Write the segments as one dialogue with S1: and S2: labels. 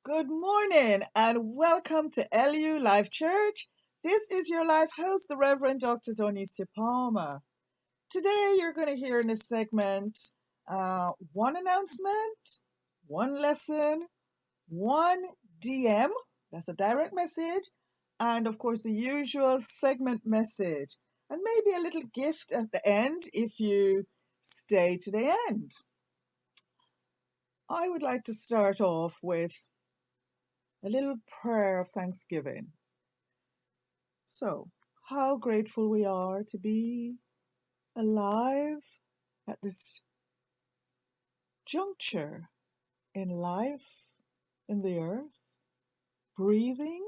S1: Good morning and welcome to LU Life Church. This is your life host, the Reverend Dr. Donicia Palmer. Today you're going to hear in this segment one announcement, one lesson, one DM, that's a direct message, and of course the usual segment message, and maybe a little gift at the end if you stay to the end. I would like to start off with a little prayer of thanksgiving. So, how grateful we are to be alive at this juncture in life, in the earth, breathing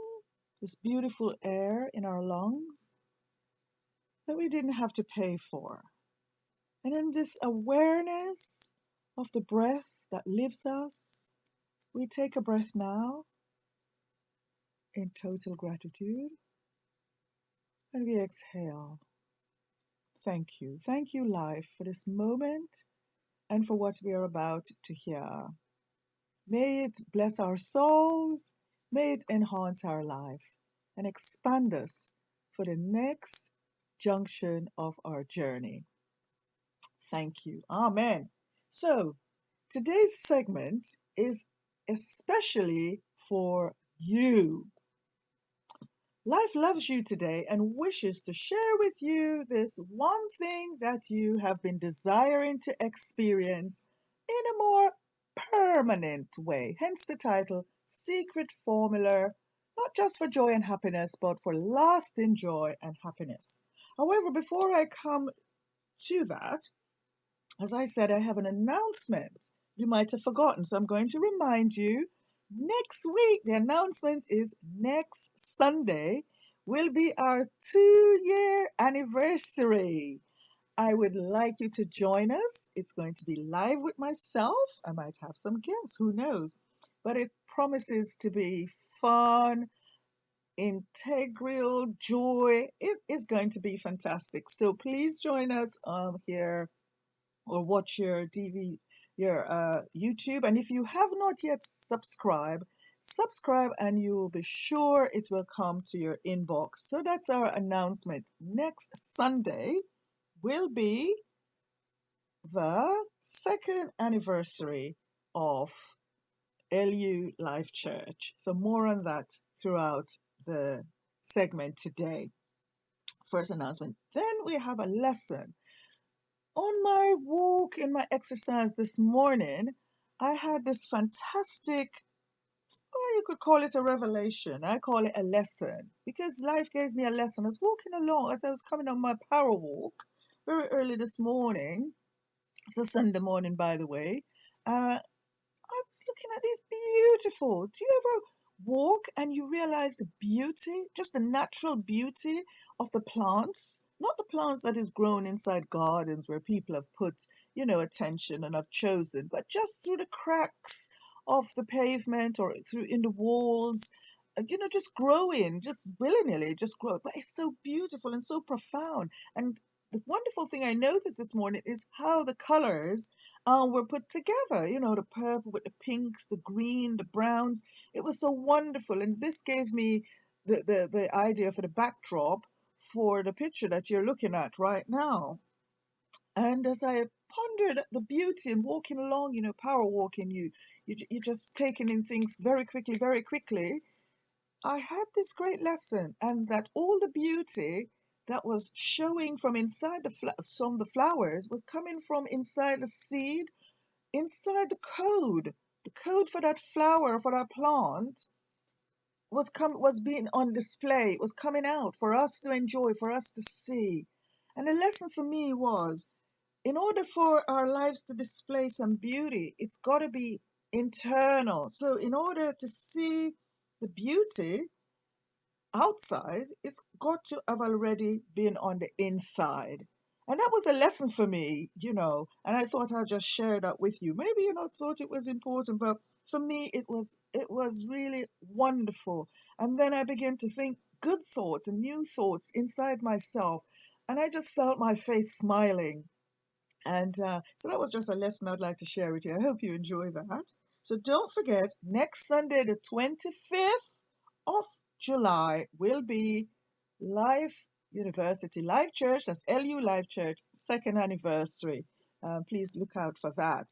S1: this beautiful air in our lungs that we didn't have to pay for. And in this awareness of the breath that lives us, we take a breath now in total gratitude and we exhale. Thank you. Thank you, life, for this moment and for what we are about to hear. May it bless our souls, may it enhance our life and expand us for the next junction of our journey. Thank you. Amen. So, today's segment is especially for you. Life loves you today and wishes to share with you this one thing that you have been desiring to experience in a more permanent way. Hence the title, Secret Formula, not just for joy and happiness, but for lasting joy and happiness. However, before I come to that, as I said, I have an announcement you might have forgotten. So I'm going to remind you next week, the announcement is next Sunday will be our 2-year anniversary. I would like you to join us. It's going to be live with myself. I might have some guests, who knows? But it promises to be fun, integral joy. It is going to be fantastic. So please join us here or watch your YouTube. And if you have not yet subscribe and you'll be sure it will come to your inbox. So that's our announcement. Next Sunday will be the second anniversary of LU Life Church. So more on that throughout the segment today. First announcement. Then we have a lesson. On my walk in my exercise this morning, I had this fantastic, well, you could call it a revelation. I call it a lesson because life gave me a lesson. I was walking along as I was coming on my power walk very early this morning. It's a Sunday morning, by the way. I was looking at these beautiful. Do you ever walk and you realize the beauty, just the natural beauty of the plants? Not the plants that is grown inside gardens where people have put, attention and have chosen, but just through the cracks of the pavement or through in the walls, just growing, just willy-nilly, just grow. But it's so beautiful and so profound. And the wonderful thing I noticed this morning is how the colors were put together. The purple with the pinks, the green, the browns. It was so wonderful. And this gave me the idea for the backdrop for the picture that you're looking at right now. And as I pondered the beauty and walking along, power walking, you're just taking in things very quickly, very quickly. I had this great lesson, and that all the beauty that was showing from inside from the flowers was coming from inside the seed, inside the code. The code for that flower, for that plant, was being on display. It was coming out for us to enjoy, for us to see. And the lesson for me was, in order for our lives to display some beauty, it's got to be internal. So in order to see the beauty outside, it's got to have already been on the inside. And that was a lesson for me, and I thought I'd just share that with you. Maybe you not thought it was important, but for me it was really wonderful. And then I began to think good thoughts and new thoughts inside myself, and I just felt my face smiling. And so that was just a lesson I'd like to share with you. I hope you enjoy that. So don't forget, next Sunday, the 25th of July, will be Life University Life Church. That's LU Life Church, second anniversary. Please look out for that.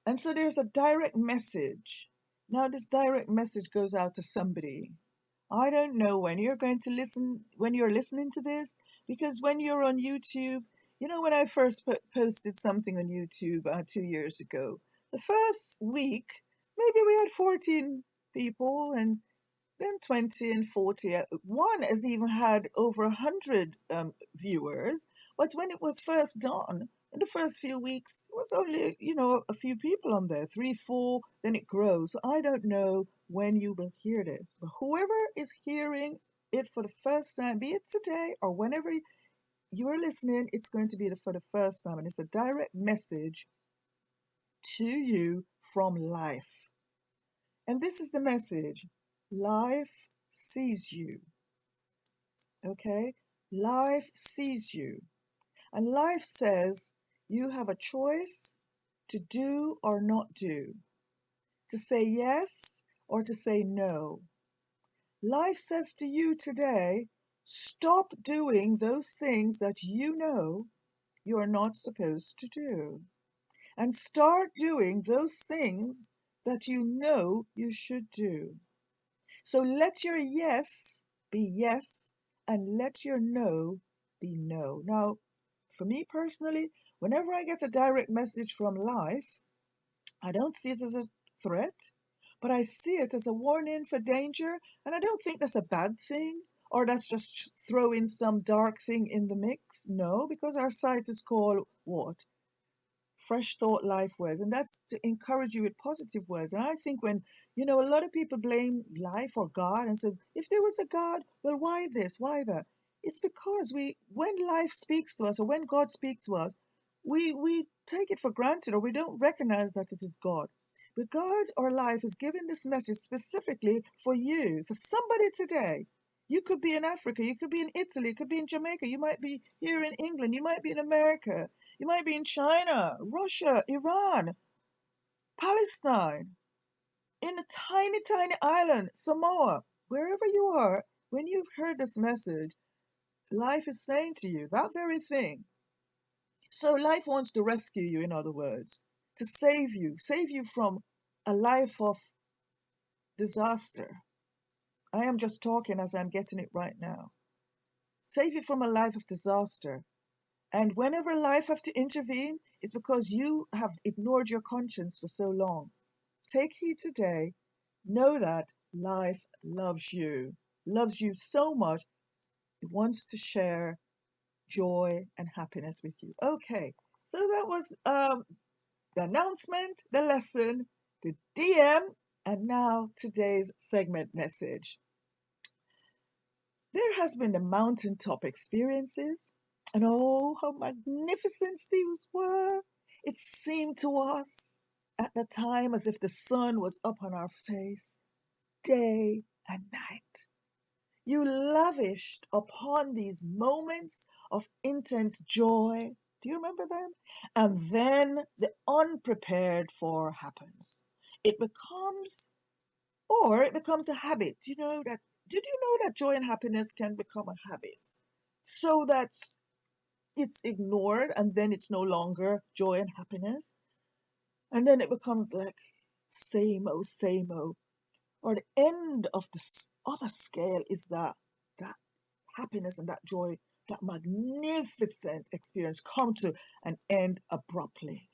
S1: And so there's a direct message. Now, this direct message goes out to somebody. I don't know when you're going to listen, when you're listening to this, because when you're on YouTube, you know, when I first posted something on YouTube 2 years ago, the first week, maybe we had 14 people, and then 20 and 40. One has even had over 100 viewers. But when it was first done, in the first few weeks, it was only, a few people on there, three, four, then it grows. So I don't know when you will hear this. But whoever is hearing it for the first time, be it today or whenever you're listening, it's going to be for the first time. And it's a direct message to you from life. And this is the message. Life sees you. Okay? Life sees you. And life says you have a choice to do or not do, to say yes or to say no. Life says to you today, stop doing those things that you know you are not supposed to do, and start doing those things that you know you should do. So let your yes be yes, and let your no be no. Now, for me personally, whenever I get a direct message from life, I don't see it as a threat, but I see it as a warning for danger. And I don't think that's a bad thing, or that's just throwing some dark thing in the mix. No, because our site is called what? Fresh Thought LifeWords, and that's to encourage you with positive words. And I think when, a lot of people blame life or God and say, if there was a God, well, why this, why that? It's because when life speaks to us or when God speaks to us, we take it for granted or we don't recognize that it is God. But God or life is giving this message specifically for you, for somebody today. You could be in Africa, you could be in Italy, you could be in Jamaica, you might be here in England, you might be in America, you might be in China, Russia, Iran, Palestine, in a tiny, tiny island, Samoa, wherever you are. When you've heard this message, life is saying to you that very thing. So life wants to rescue you, in other words, to save you from a life of disaster. I am just talking as I'm getting it right now. Save you from a life of disaster. And whenever life have to intervene, it's because you have ignored your conscience for so long. Take heed today. Know that life loves you so much. It wants to share joy and happiness with you. Okay, so that was the announcement, the lesson, the DM, and now today's segment message. There has been the mountaintop experiences, and oh, how magnificent these were. It seemed to us at the time as if the sun was up on our face day and night. You lavished upon these moments of intense joy. Do you remember them? And then the unprepared for happens. It becomes, or it becomes a habit. Did you know that joy and happiness can become a habit? So that it's ignored and then it's no longer joy and happiness. And then it becomes like same old. Or the end of the other scale is that happiness and that joy, that magnificent experience come to an end abruptly,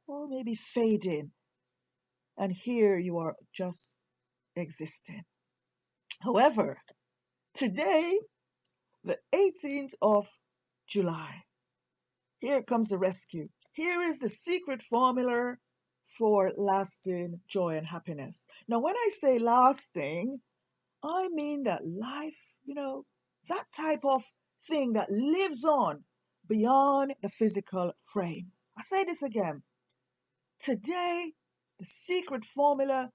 S1: or maybe fading. And here you are just existing. However, today, the 18th of July, here comes the rescue. Here is the secret formula for lasting joy and happiness. Now, when I say lasting, I mean that life, that type of thing that lives on beyond the physical frame. I say this again. Today, the secret formula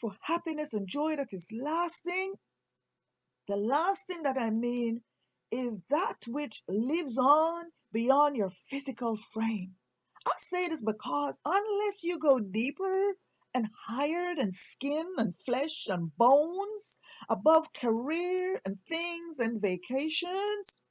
S1: for happiness and joy that is lasting, the lasting that I mean is that which lives on beyond your physical frame. I say this because unless you go deeper and higher than skin and flesh and bones, above career and things and vacations,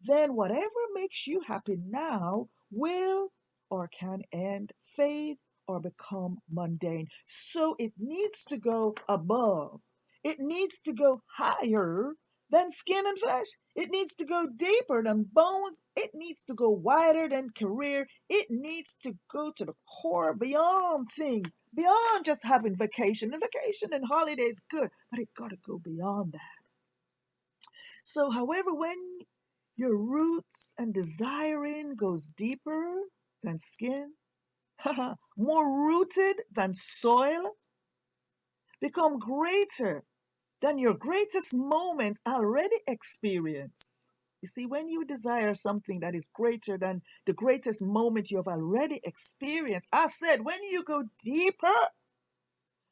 S1: then whatever makes you happy now will or can end, fade, or become mundane. So it needs to go above. It needs to go higher than skin and flesh. It needs to go deeper than bones. It needs to go wider than career. It needs to go to the core, beyond things, beyond just having vacation. And vacation and holiday is good, but it got to go beyond that. So, however, when your roots and desiring goes deeper than skin, more rooted than soil, become greater than your greatest moment already experienced. You see, when you desire something that is greater than the greatest moment you have already experienced, I said, when you go deeper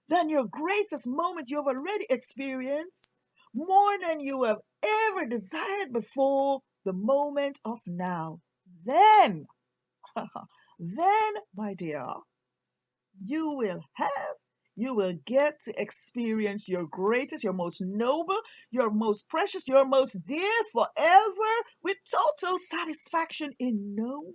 S1: than your greatest moment you have already experienced, more than you have ever desired before the moment of now. Then, then, my dear, you will have, you will get to experience your greatest, your most noble, your most precious, your most dear forever with total satisfaction in knowing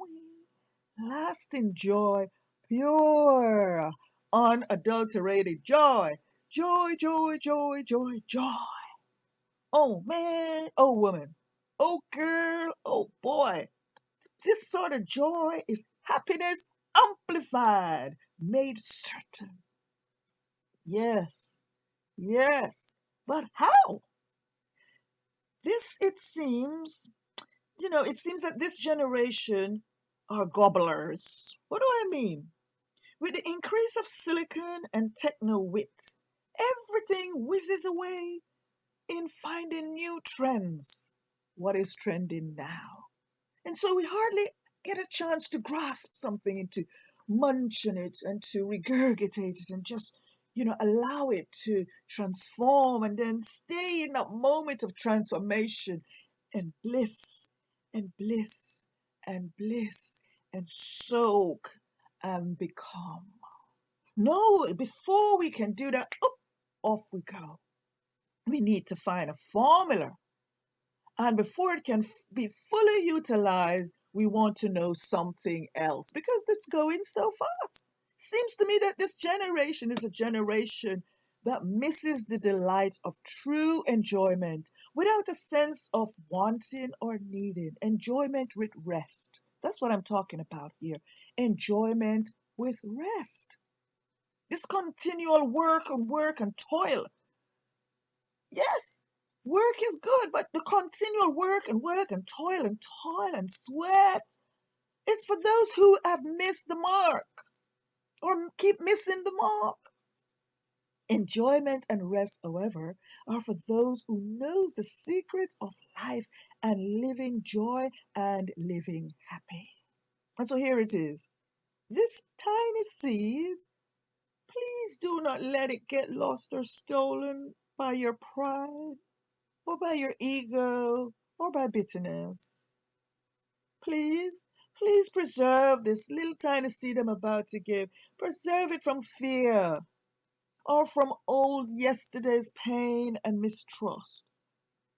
S1: lasting joy, pure, unadulterated joy. Joy, joy, joy, joy, joy. Oh man, oh woman, oh girl, oh boy. This sort of joy is happiness amplified, made certain. Yes, yes. But how? This, it seems, it seems that this generation are gobblers. What do I mean? With the increase of silicon and techno wit, everything whizzes away in finding new trends. What is trending now? And so we hardly get a chance to grasp something and to munch on it and to regurgitate it and just, allow it to transform and then stay in that moment of transformation and bliss and bliss and bliss and soak and become. No, before we can do that, off we go. We need to find a formula. And before it can be fully utilized, we want to know something else because it's going so fast. Seems to me that this generation is a generation that misses the delight of true enjoyment without a sense of wanting or needing. Enjoyment with rest. That's what I'm talking about here. Enjoyment with rest. This continual work and toil. Yes, work is good, but the continual work and toil and sweat, it's for those who have missed the mark or keep missing the mark. Enjoyment and rest, however, are for those who knows the secrets of life and living joy and living happy. And so here it is. This tiny seed, please do not let it get lost or stolen by your pride or by your ego or by bitterness. Please, please preserve this little tiny seed I'm about to give. Preserve it from fear or from old yesterday's pain and mistrust.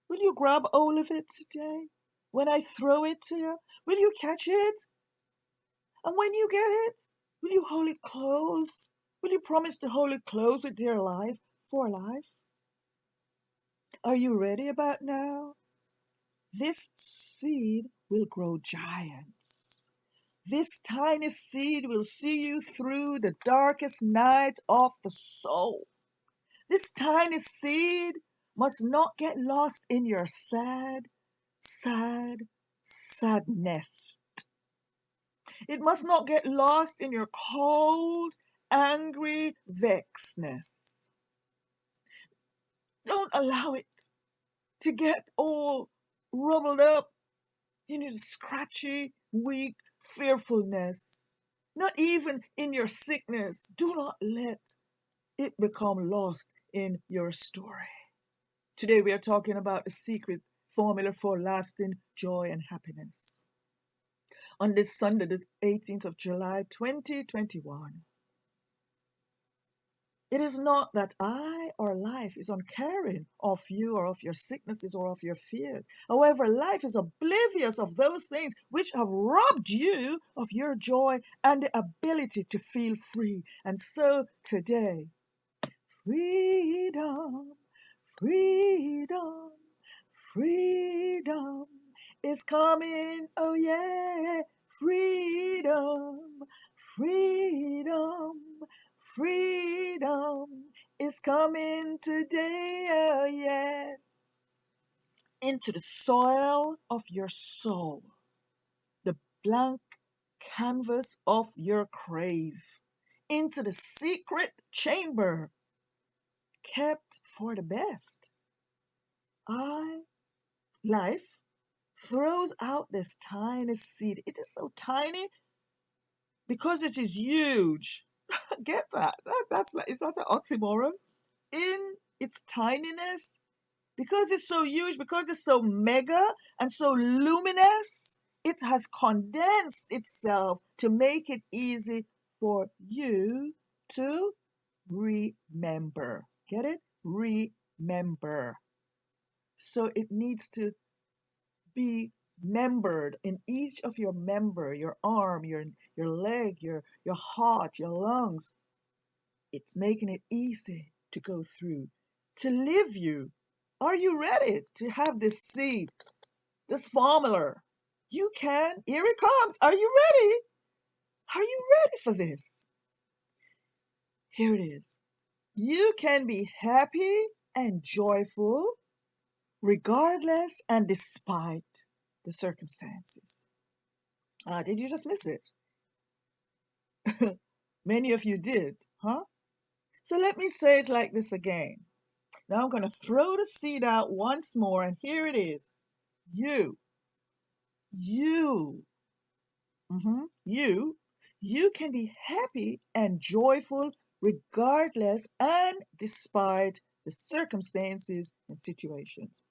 S1: Will you grab hold of it today? When I throw it to you, will you catch it? And when you get it, will you hold it close? Will you promise to hold it close with dear life for life? Are you ready about now? This seed will grow giants. This tiny seed will see you through the darkest night of the soul. This tiny seed must not get lost in your sadness. It must not get lost in your cold, angry vexedness. Don't allow it to get all rumbled up in your scratchy, weak fearfulness. Not even in your sickness. Do not let it become lost in your story. Today we are talking about a secret formula for lasting joy and happiness. on this Sunday, the 18th of July, 2021. It is not that I or life is uncaring of you or of your sicknesses or of your fears. However, life is oblivious of those things which have robbed you of your joy and the ability to feel free. And so today, freedom, freedom, freedom is coming. Oh, yeah. Freedom, freedom, freedom is coming today. Oh, yes. Into the soil of your soul, the blank canvas of your grave, into the secret chamber kept for the best. Life throws out this tiny seed. It is so tiny because it is huge. Get that? Is that an oxymoron? In its tininess, because it's so huge, because it's so mega and so luminous, it has condensed itself to make it easy for you to remember. Get it? Remember. So it needs to be membered in each of your member, your arm, your leg, your heart, your lungs. It's making it easy to go through, to live you. Are you ready to have this seed, this formula? You can. Here it comes. Are you ready? Are you ready for this? Here it is. You can be happy and joyful regardless and despite the circumstances. Did you just miss it? Many of you did, huh? So let me say it like this again. Now I'm going to throw the seed out once more, and here it is. You, you, you can be happy and joyful regardless and despite the circumstances and situations.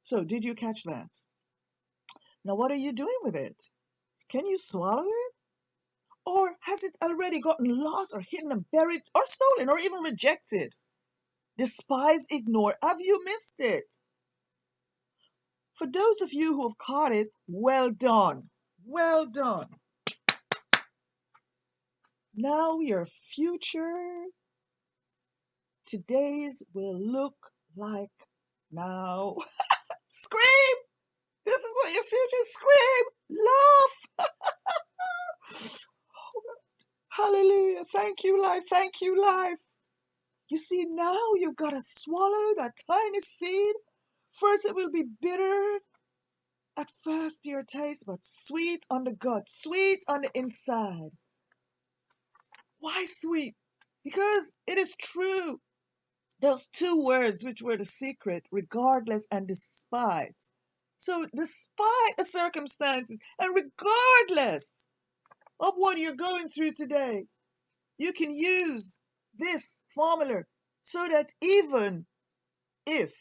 S1: So, did you catch that? Now, what are you doing with it? Can you swallow it? Or has it already gotten lost or hidden and buried or stolen or even rejected? Despised, ignored. Have you missed it? For those of you who have caught it, well done. Well done. Now your future today's will look like now. Scream! This is what your future scream! Laugh! Hallelujah. Thank you, life. Thank you, life. You see, now you've got to swallow that tiny seed. First, it will be bitter at first, dear taste, but sweet on the gut, sweet on the inside. Why sweet? Because it is true. Those two words, which were the secret, regardless and despite. So, despite the circumstances and regardless of what you're going through today, you can use this formula so that even if,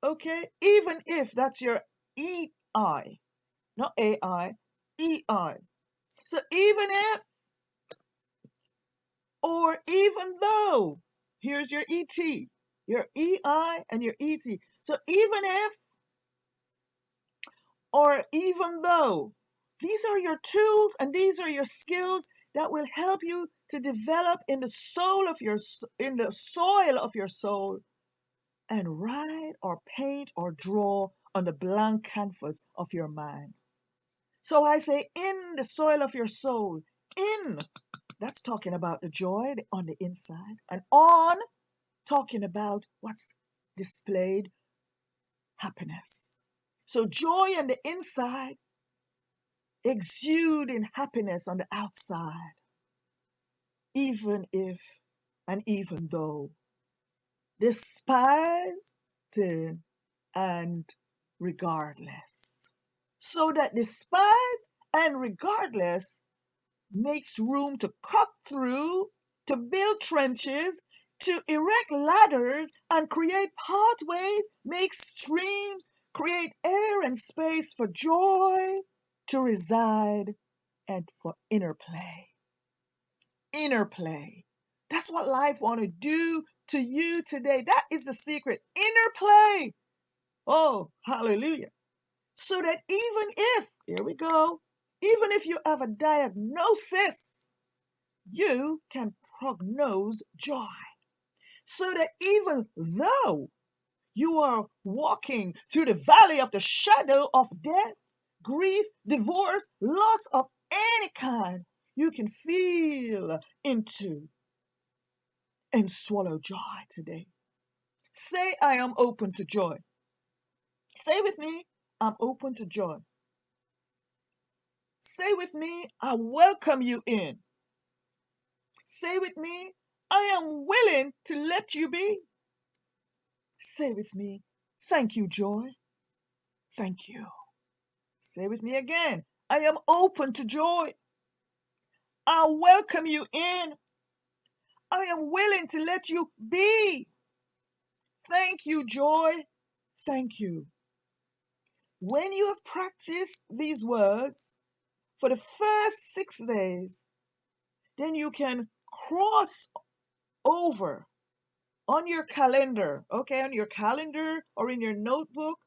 S1: okay, even if that's your EI, not AI, EI. So, even if, or even though, here's your ET, your EI and your ET. So, even if, or even though. These are your tools and these are your skills that will help you to develop in the soul of your in the soil of your soul and write or paint or draw on the blank canvas of your mind. So I say in the soil of your soul, in, that's talking about the joy on the inside, and on, talking about what's displayed, happiness. So joy on the inside, exuding happiness on the outside, even if and even though, despised and regardless. So that despite and regardless makes room to cut through, to build trenches, to erect ladders and create pathways, make streams, create air and space for joy, to reside, and for inner play. Inner play. That's what life want to do to you today. That is the secret. Inner play. Oh, hallelujah. So that even if, here we go, even if you have a diagnosis, you can prognose joy. So that even though you are walking through the valley of the shadow of death, grief, divorce, loss of any kind, you can feel into and swallow joy today. Say, I am open to joy. Say with me, I'm open to joy. Say with me, I welcome you in. Say with me, I am willing to let you be. Say with me, thank you, joy. Thank you. Say with me again, I am open to joy. I welcome you in. I am willing to let you be. Thank you, joy. Thank you. When you have practiced these words for the first 6 days, then you can cross over on your calendar, okay, on your calendar or in your notebook.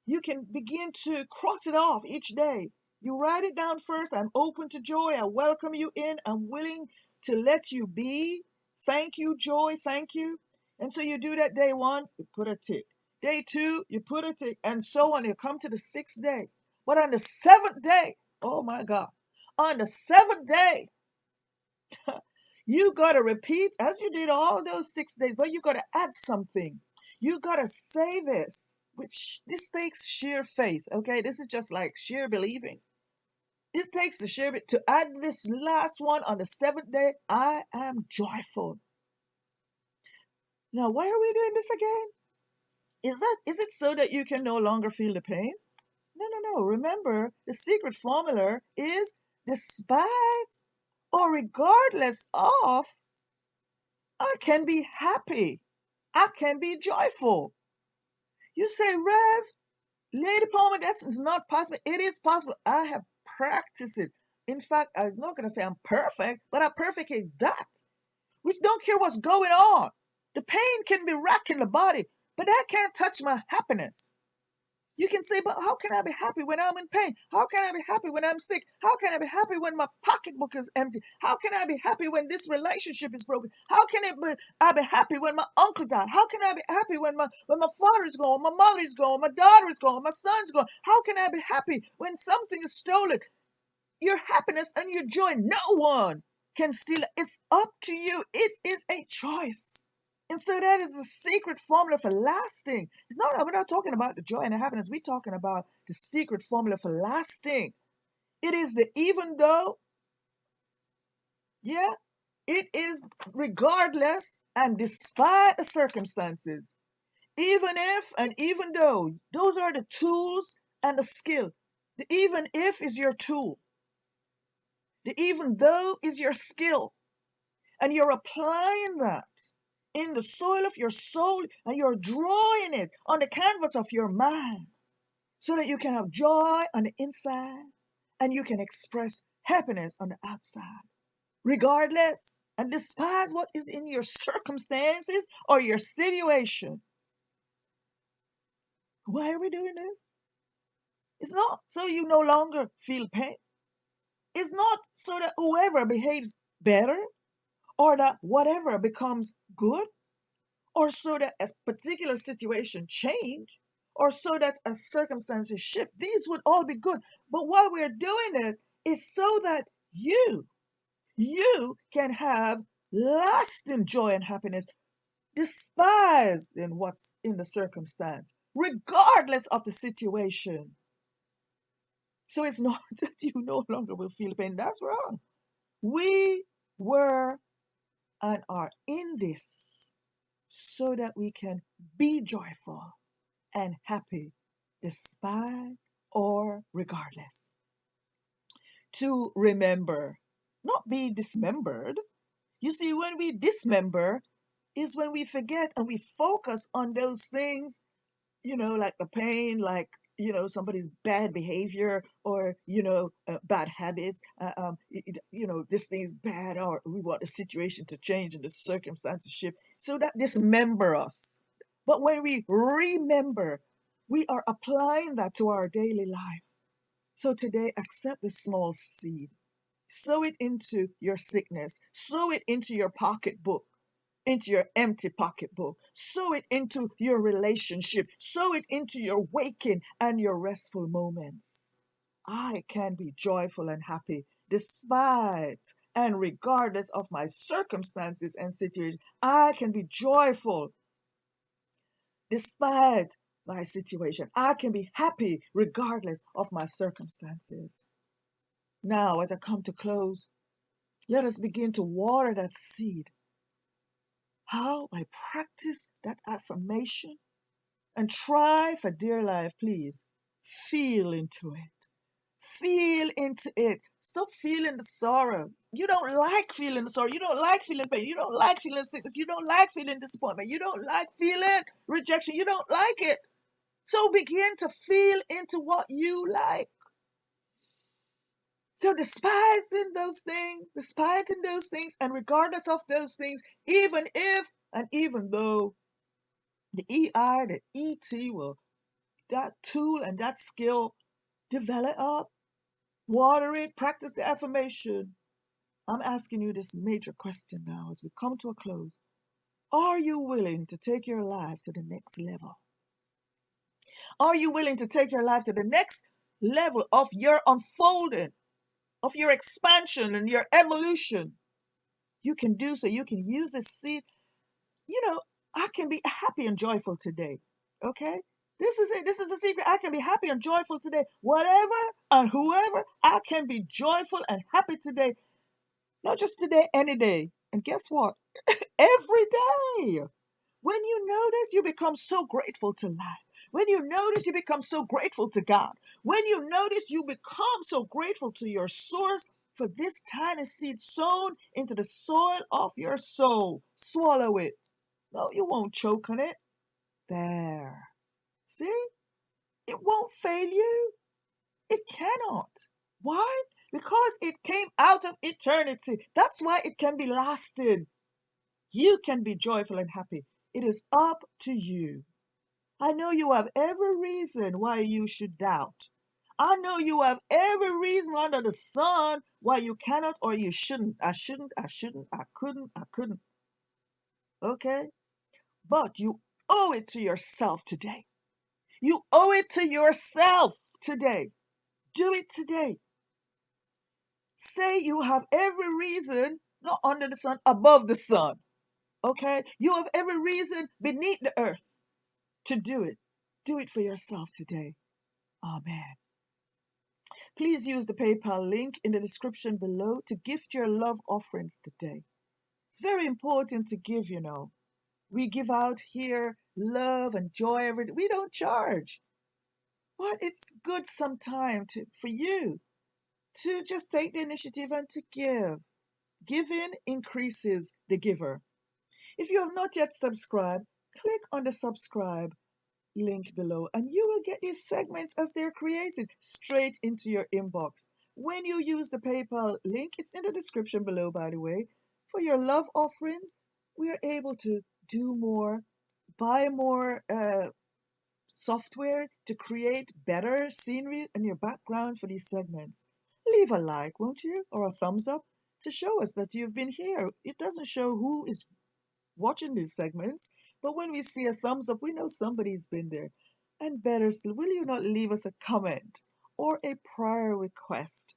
S1: You can begin to cross it off each day. You write it down first. I'm open to joy. I welcome you in. I'm willing to let you be. Thank you, joy. Thank you. And so you do that day one, you put a tick. Day two, you put a tick, and so on. You come to the 6th day. But on the 7th day, oh my God, on the 7th day, you got to repeat as you did all those 6 days, but you got to add something. You got to say this, which this takes sheer faith. Okay, this is just like sheer believing. It takes the sheer to add this last one on the 7th day. I am joyful. Now, why are we doing this again? Is it so that you can no longer feel the pain? No, no, no. Remember, the secret formula is despite or regardless of, I can be happy. I can be joyful. You say, Rev, Lady Palmer, that's not possible. It is possible. I have practiced it. In fact, I'm not going to say I'm perfect, but I perfectly that. We don't care what's going on. The pain can be racking the body, but that can't touch my happiness. You can say, but how can I be happy when I'm in pain? How can I be happy when I'm sick? How can I be happy when my pocketbook is empty? How can I be happy when this relationship is broken? How can I be happy when my uncle died? How can I be happy when my father is gone, my mother is gone, my daughter is gone, my son's gone? How can I be happy when something is stolen? Your happiness and your joy, no one can steal it. It's up to you. It is a choice. And so that is the secret formula for lasting. We're not talking about the joy and the happiness. We're talking about the secret formula for lasting. It is the even though, yeah, it is regardless and despite the circumstances. Even if and even though, those are the tools and the skill. The even if is your tool. The even though is your skill. And you're applying that in the soil of your soul, and you're drawing it on the canvas of your mind so that you can have joy on the inside and you can express happiness on the outside, regardless and despite what is in your circumstances or your situation. Why are we doing this? It's not so you no longer feel pain. It's not so that whoever behaves better or that whatever becomes good, or so that a particular situation change, or so that a circumstances shift. These would all be good. But what we're doing is so that you can have lasting joy and happiness, despising what's in the circumstance, regardless of the situation. So it's not that you no longer will feel pain. That's wrong. We were and are in this so that we can be joyful and happy despite or regardless. To remember, not be dismembered. You see, when we dismember is when we forget and we focus on those things, like the pain, like somebody's bad behavior, or bad habits. This thing is bad, or we want the situation to change and the circumstances shift, so that dismember us. But when we remember, we are applying that to our daily life. So today, accept the small seed. Sow it into your sickness. Sow it into your pocketbook, into your empty pocketbook. Sow it into your relationship. Sow it into your waking and your restful moments. I can be joyful and happy despite and regardless of my circumstances and situations. I can be joyful despite my situation. I can be happy regardless of my circumstances. Now, as I come to close, let us begin to water that seed. How? By practice that affirmation and try for dear life, please. Feel into it. Feel into it. Stop feeling the sorrow. You don't like feeling the sorrow. You don't like feeling pain. You don't like feeling sickness. You don't like feeling disappointment. You don't like feeling rejection. You don't like it. So begin to feel into what you like. So despising those things, and regardless of those things, even if and even though the EI, the ET will, that tool and that skill, develop up, water it, practice the affirmation. I'm asking you this major question now as we come to a close. Are you willing to take your life to the next level? Are you willing to take your life to the next level of your unfolding, of your expansion and your evolution? You can do so. You can use this seed. I can be happy and joyful today. Okay? This is it. This is the secret. I can be happy and joyful today. Whatever and whoever, I can be joyful and happy today. Not just today, any day. And guess what? Every day. When you notice, you become so grateful to life. When you notice, you become so grateful to God. When you notice, you become so grateful to your source for this tiny seed sown into the soil of your soul. Swallow it. No, you won't choke on it. There. See? It won't fail you. It cannot. Why? Because it came out of eternity. That's why it can be lasted. You can be joyful and happy. It is up to you. I know you have every reason why you should doubt. I know you have every reason under the sun why you cannot or you shouldn't. I shouldn't, I couldn't. Okay? But you owe it to yourself today. You owe it to yourself today. Do it today. Say you have every reason, not under the sun, above the sun. Okay? You have every reason beneath the earth to do it. Do it for yourself today. Amen. Please use the PayPal link in the description below to gift your love offerings today. It's very important to give, We give out here love and joy every day. We don't charge. But it's good sometime for you to just take the initiative and to give. Giving increases the giver. If you have not yet subscribed, click on the subscribe link below and you will get these segments as they're created straight into your inbox. When you use the PayPal link, it's in the description below, by the way, for your love offerings, we are able to do more, buy more software to create better scenery and your background for these segments. Leave a like, won't you? Or a thumbs up to show us that you've been here. It doesn't show who is watching these segments, but when we see a thumbs up, we know somebody's been there. And better still, will you not leave us a comment or a prayer request?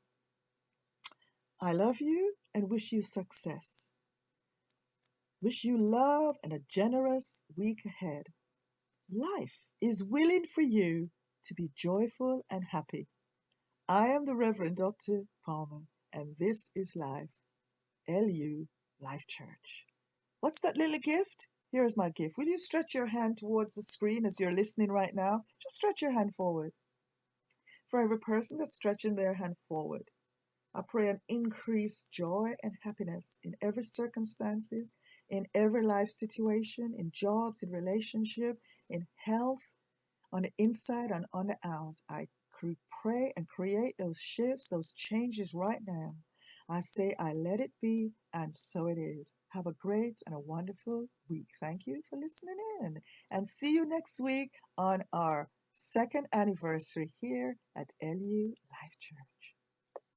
S1: I love you and wish you success. Wish you love and a generous week ahead. Life is willing for you to be joyful and happy. I am the Reverend Dr. Palmer, and this is Life, LU Life Church. What's that little gift? Here's my gift. Will you stretch your hand towards the screen as you're listening right now? Just stretch your hand forward. For every person that's stretching their hand forward, I pray an increased joy and happiness in every circumstances, in every life situation, in jobs, in relationship, in health. on the inside and on the out. I pray and create those shifts, those changes right now. I say, I let it be, and so it is. Have a great and a wonderful week. Thank you for listening in, and see you next week on our second anniversary here at LU Life Church.